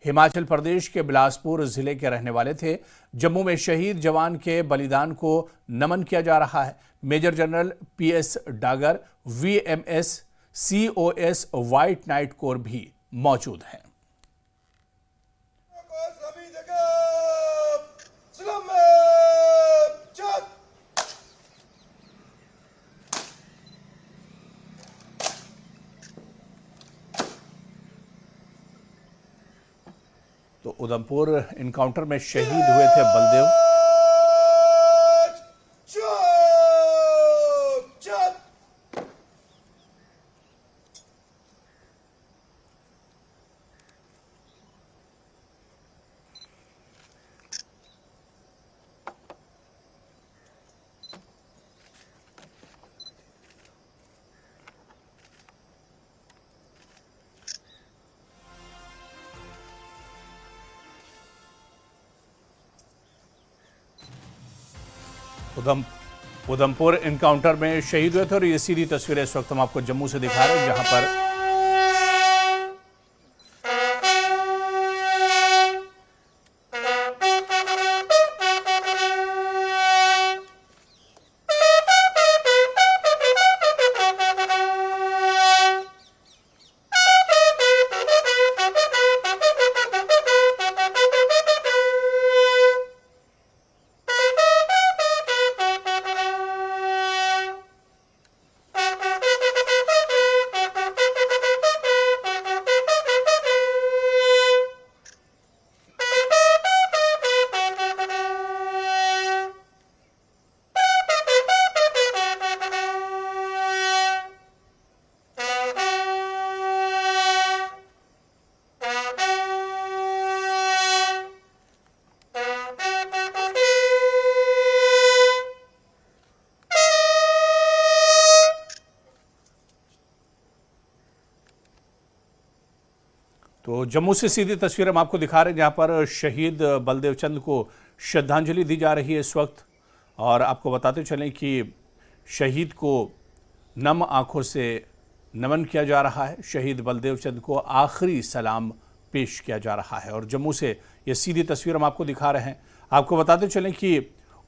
हिमाचल प्रदेश के बिलासपुर जिले के रहने वाले थे। जम्मू में शहीद जवान के बलिदान को नमन किया जा रहा है। Major general PS Dagar, VMS, COS white knight corps भी मौजूद हैं। तो उधमपुर इनकाउंटर में शहीद हुए थे बलदेव। उधमपुर इनकाउंटर में शहीद हुए थे और ये सीधी तस्वीरें इस वक्त हम आपको जम्मू से दिखा रहे हैं, जहां पर तो जम्मू से सीधी तस्वीर हम आपको दिखा रहे हैं, जहां पर शहीद बलदेव चंद को श्रद्धांजलि दी जा रही है इस वक्त। और आपको बताते चलें कि शहीद को नम आंखों से नमन किया जा रहा है। शहीद बलदेव चंद को आखिरी सलाम पेश किया जा रहा है। और जम्मू से ये सीधी तस्वीर हम आपको दिखा रहे हैं। आपको बताते चलें कि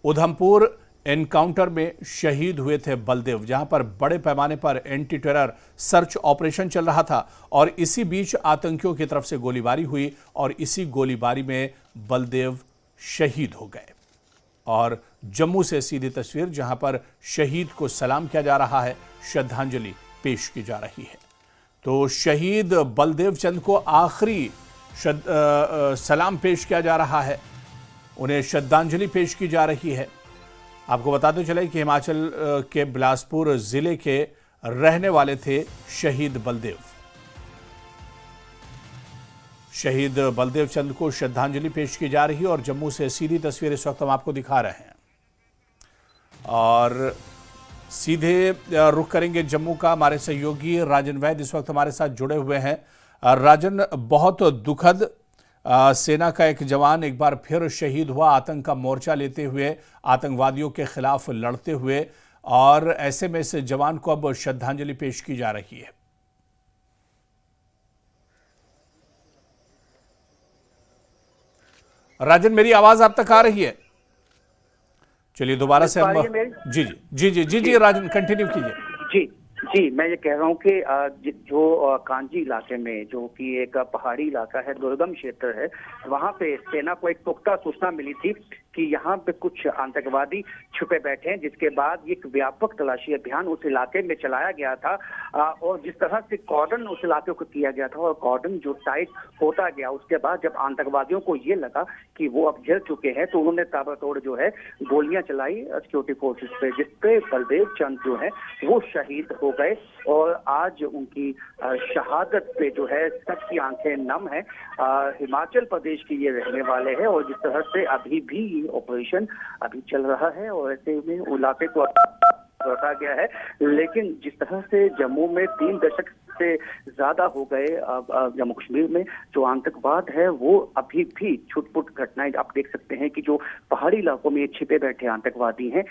उधमपुर एनकाउंटर में शहीद हुए थे बलदेव, जहां पर बड़े पैमाने पर एंटी टेरर सर्च ऑपरेशन चल रहा था और इसी बीच आतंकियों की तरफ से गोलीबारी हुई और इसी गोलीबारी में बलदेव शहीद हो गए। और जम्मू से सीधी तस्वीर, जहां पर शहीद को सलाम किया जा रहा है, श्रद्धांजलि पेश की जा रही है। तो शहीद बलदेव चंद को आखिरी सलाम पेश किया जा रहा है, उन्हें श्रद्धांजलि पेश की जा रही है। आपको बताते चले कि हिमाचल के बिलासपुर जिले के रहने वाले थे शहीद बलदेव। शहीद बलदेव चंद को श्रद्धांजलि पेश की जा रही है और जम्मू से सीधी तस्वीर इस वक्त हम आपको दिखा रहे हैं। और सीधे रुख करेंगे जम्मू का। हमारे सहयोगी राजन वैद इस वक्त हमारे साथ जुड़े हुए हैं। राजन, बहुत दुखद, सेना का एक जवान एक बार फिर शहीद हुआ, आतंक का मोर्चा लेते हुए, आतंकवादियों के खिलाफ लड़ते हुए, और ऐसे में इस जवान को अब श्रद्धांजलि पेश की जा रही है। राजन, मेरी आवाज आप तक आ रही है? चलिए दोबारा से हम जी जी जी जी जी जी राजन, कंटिन्यू कीजिए। जी, मैं ये कह रहा हूँ कि जो कांजी इलाके में, जो कि एक पहाड़ी इलाका है, दुर्गम क्षेत्र है, वहाँ पे सेना को एक पुख्ता सूचना मिली थी कि यहाँ पे कुछ आतंकवादी छुपे बैठे हैं, जिसके बाद एक व्यापक तलाशी अभियान उस इलाके में चलाया गया था। और जिस तरह से कॉर्डन उस इलाके को किया गया था और कॉर्डन जो टाइट होता गया, उसके बाद जब आतंकवादियों को ये लगा कि वो अब घिर चुके हैं, तो उन्होंने ताबड़तोड़ जो है गोलियां चलाई सिक्योरिटी फोर्सेस पे, जिसपे बलदेव चंद जो है वो शहीद हो गए। और आज उनकी शहादत पे जो है सबकी आंखें नम है। हिमाचल प्रदेश के ये रहने वाले हैं और जिस तरह से अभी भी ऑपरेशन अभी चल रहा है और ऐसे में इलाके को रखा गया है, लेकिन जिस तरह से जम्मू में 3 दशक से ज्यादा हो गए जम्मू कश्मीर में। जो आतंकवाद है वो अभी भी छुटपुट घटनाएं आप देख सकते हैं कि जो पहाड़ी इलाकों में छिपे बैठे आतंकवादी हैं,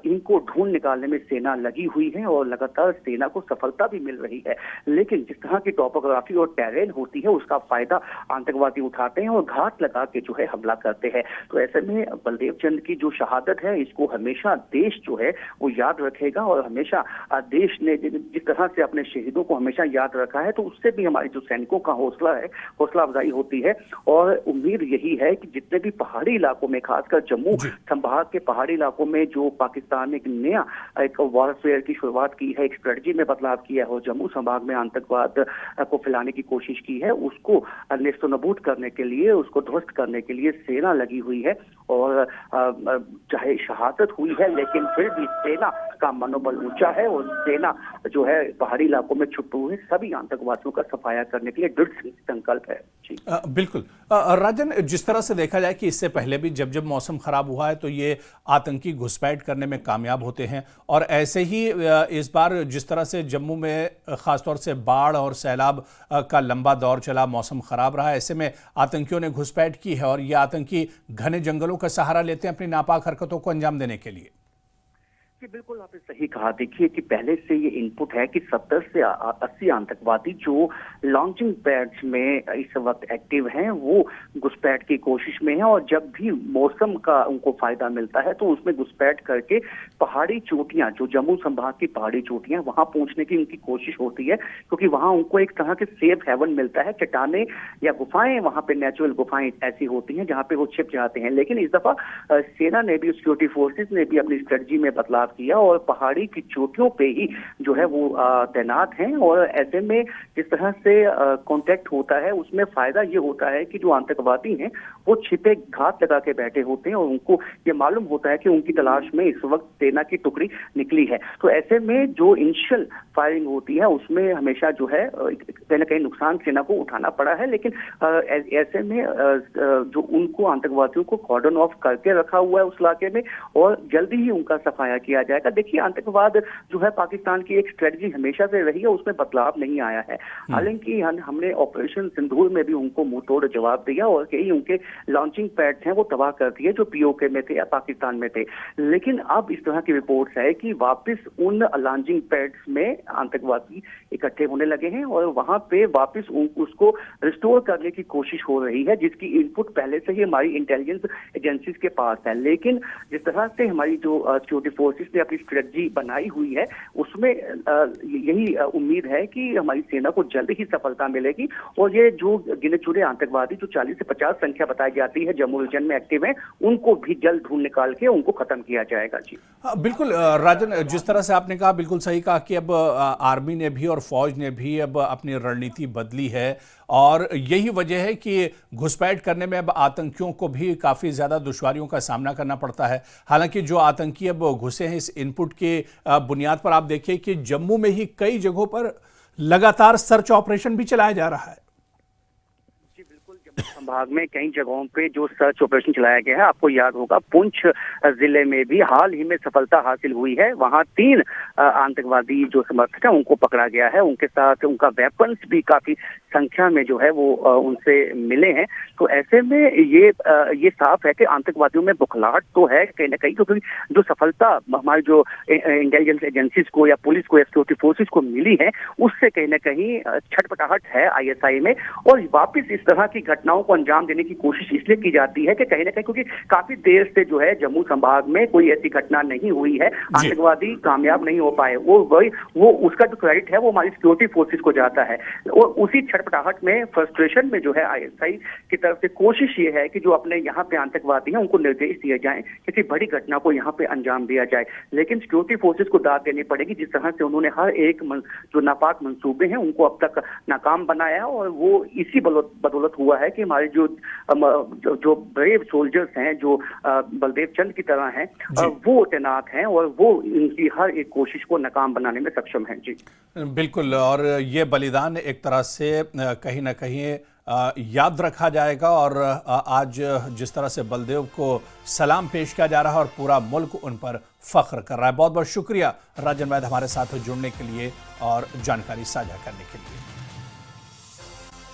इनको ढूंढ निकालने में सेना लगी हुई है और लगातार सेना को सफलता भी मिल रही है। लेकिन जिस तरह की टॉपोग्राफी और टेरेन होती है उसका फायदा आतंकवादी उठाते हैं और घात लगा के जो है हमला करते हैं। तो ऐसे में बलदेव चंद की जो शहादत है इसको हमेशा देश जो है वो याद रखेगा और हमेशा देश ने जिस तरह से अपने शहीदों को हमेशा याद रखा है, तो उससे भी हमारे जो सैनिकों का हौसला है, हौसला अफजाई होती है। और उम्मीद यही है कि जितने भी पहाड़ी इलाकों में, खासकर जम्मू संभाग के पहाड़ी इलाकों में जो पाकिस्तान ने एक नया एक वॉरफेयर की शुरुआत की है, एक स्ट्रेटजी में बदलाव किया है और जम्मू संभाग में आतंकवाद को फैलाने की कोशिश की है, उसको नेस्तनाबूद करने के लिए, उसको ध्वस्त करने के लिए सेना लगी हुई है। और चाहे शहादत हुई है लेकिन फिर भी सेना का मनोबल ऊंचा है और सेना जो है पहाड़ी इलाकों में छुपे हुए सभी आतंकवादियों का सफाया करने के लिए दृढ़ संकल्प है। जी बिल्कुल। राजन, जिस तरह से देखा जाए कि इससे पहले भी जब जब मौसम खराब हुआ है तो ये आतंकी घुसपैठ करने में कामयाब होते हैं, और ऐसे ही इस बार जिस तरह से जम्मू में खासतौर से बाढ़ और सैलाब का लंबा दौर चला, मौसम खराब रहा, ऐसे में आतंकियों ने घुसपैठ की है और ये आतंकी घने जंगलों का सहारा लेते हैं अपनी नापाक हरकतों को अंजाम देने के लिए। जी बिल्कुल, आपने सही कहा। देखिए कि पहले से ये इनपुट है कि 70 से 80 आतंकवादी जो लॉन्चिंग पैड्स में इस वक्त एक्टिव हैं वो घुसपैठ की कोशिश में है और जब भी मौसम का उनको फायदा मिलता है तो उसमें घुसपैठ करके पहाड़ी चोटियां, जो जम्मू संभाग की पहाड़ी चोटियां, वहां पहुंचने की उनकी कोशिश होती है, क्योंकि वहां उनको एक तरह के सेफ हेवन मिलता है। चट्टाने या गुफाएं, वहां पे नेचुरल गुफाएं ऐसी होती हैं जहां पे वो छिप जाते हैं। लेकिन इस दफा सेना ने भी, सिक्योरिटी फोर्सेस ने भी अपनी स्ट्रेटजी में बदलाव किया और पहाड़ी की चोटियों पे ही जो है वो तैनात हैं। और ऐसे में जिस तरह से कांटेक्ट होता है उसमें फायदा ये होता है कि जो आतंकवादी हैं वो छिपे घात लगा के बैठे होते हैं और उनको ये मालूम होता है कि उनकी तलाश में इस वक्त सेना की टुकड़ी निकली है। तो ऐसे में जो इनिशियल फायरिंग होती है उसमें हमेशा जो है कहीं ना कहीं नुकसान सेना को उठाना पड़ा है। लेकिन ऐसे में जो उनको आतंकवादियों को कॉर्डन ऑफ करके रखा हुआ है उस इलाके में और जल्दी ही उनका सफाया किया जाएगा। देखिए, आतंकवाद जो है पाकिस्तान की एक स्ट्रेटजी हमेशा से रही है, उसमें बदलाव नहीं आया है। हालांकि हमने ऑपरेशन सिंदूर में भी उनको मुंह तोड़ जवाब दिया और कई उनके लॉन्चिंग पैड्स हैं वो तबाह कर दिए जो पीओके में थे या पाकिस्तान में थे। लेकिन अब इस तरह की रिपोर्ट्स है कि वापस उन लॉन्चिंग पैड्स में आतंकवादी इकट्ठे होने लगे हैं और वहां पे वापस उसको रिस्टोर करने की कोशिश हो रही है, जिसकी इनपुट पहले से ही हमारी इंटेलिजेंस एजेंसीज के पास है। लेकिन जिस तरह से हमारी जो सिक्योरिटी फोर्सेस ने अपनी स्ट्रेटजी बनाई हुई है उसमें यही उम्मीद है कि हमारी सेना को जल्द ही सफलता मिलेगी और ये जो गिने चुने आतंकवादी जो 40 से 50 संख्या बताई जाती है जम्मू रीजन में एक्टिव है, उनको भी जल्द ढूंढ निकाल के उनको खत्म किया जाएगा। जी बिल्कुल राजन, जिस तरह से आपने कहा बिल्कुल सही कहा कि अब आर्मी ने भी और फौज ने भी अब अपनी रणनीति बदली है और यही वजह है कि घुसपैठ करने में अब आतंकियों को भी काफ़ी ज़्यादा दुश्वारियों का सामना करना पड़ता है। हालांकि जो आतंकी अब घुसे हैं इस इनपुट के बुनियाद पर आप देखिए कि जम्मू में ही कई जगहों पर लगातार सर्च ऑपरेशन भी चलाया जा रहा है। संभाग में कई जगहों पे जो सर्च ऑपरेशन चलाया गया है, आपको याद होगा पुंछ जिले में भी हाल ही में सफलता हासिल हुई है। वहां 3 आतंकवादी जो समर्थक हैं उनको पकड़ा गया है, उनके साथ उनका वेपन्स भी काफी संख्या में जो है वो उनसे मिले हैं। तो ऐसे में ये साफ है कि आतंकवादियों में बुखलाहट तो है कहीं ना कहीं, क्योंकि जो सफलता हमारी जो इंटेलिजेंस एजेंसीज को या पुलिस को या सिक्योरिटी फोर्सेज को मिली है उससे कहीं ना कहीं छटपटाहट है आईएसआई में। और वापिस इस तरह की घटनाओं को अंजाम देने की कोशिश इसलिए की जाती है कि कहीं ना कहीं क्योंकि काफी देर से जो है जम्मू संभाग में कोई ऐसी घटना नहीं हुई है, आतंकवादी कामयाब नहीं हो पाए। वो उसका जो क्रेडिट है वो हमारी सिक्योरिटी फोर्सेज को जाता है। और उसी छटपटाहट में, फ्रस्ट्रेशन में जो है आईएसआई की तरफ से कोशिश ये है कि जो अपने यहाँ पे आतंकवादी हैं उनको निर्देश दिए जाए, किसी बड़ी घटना को यहाँ पे अंजाम दिया जाए। लेकिन सिक्योरिटी फोर्सेज को दाद देनी पड़ेगी, जिस तरह से उन्होंने हर एक जो नापाक मंसूबे हैं उनको अब तक नाकाम बनाया और वो इसी बदौलत हुआ है कि हमारे जो ब्रेव सोल्जर्स हैं, जो बलदेव चंद की तरह हैं, वो तैनात हैं और वो इनकी हर एक कोशिश को नाकाम बनाने में सक्षम हैं। जी बिल्कुल, और ये बलिदान एक तरह से कहीं ना कहीं याद रखा जाएगा। और आज जिस तरह से बलदेव को सलाम पेश किया जा रहा है और पूरा मुल्क उन पर फख्र कर रहा है। बहुत बहुत शुक्रिया राजन वैद हमारे साथ जुड़ने के लिए और जानकारी साझा करने के लिए।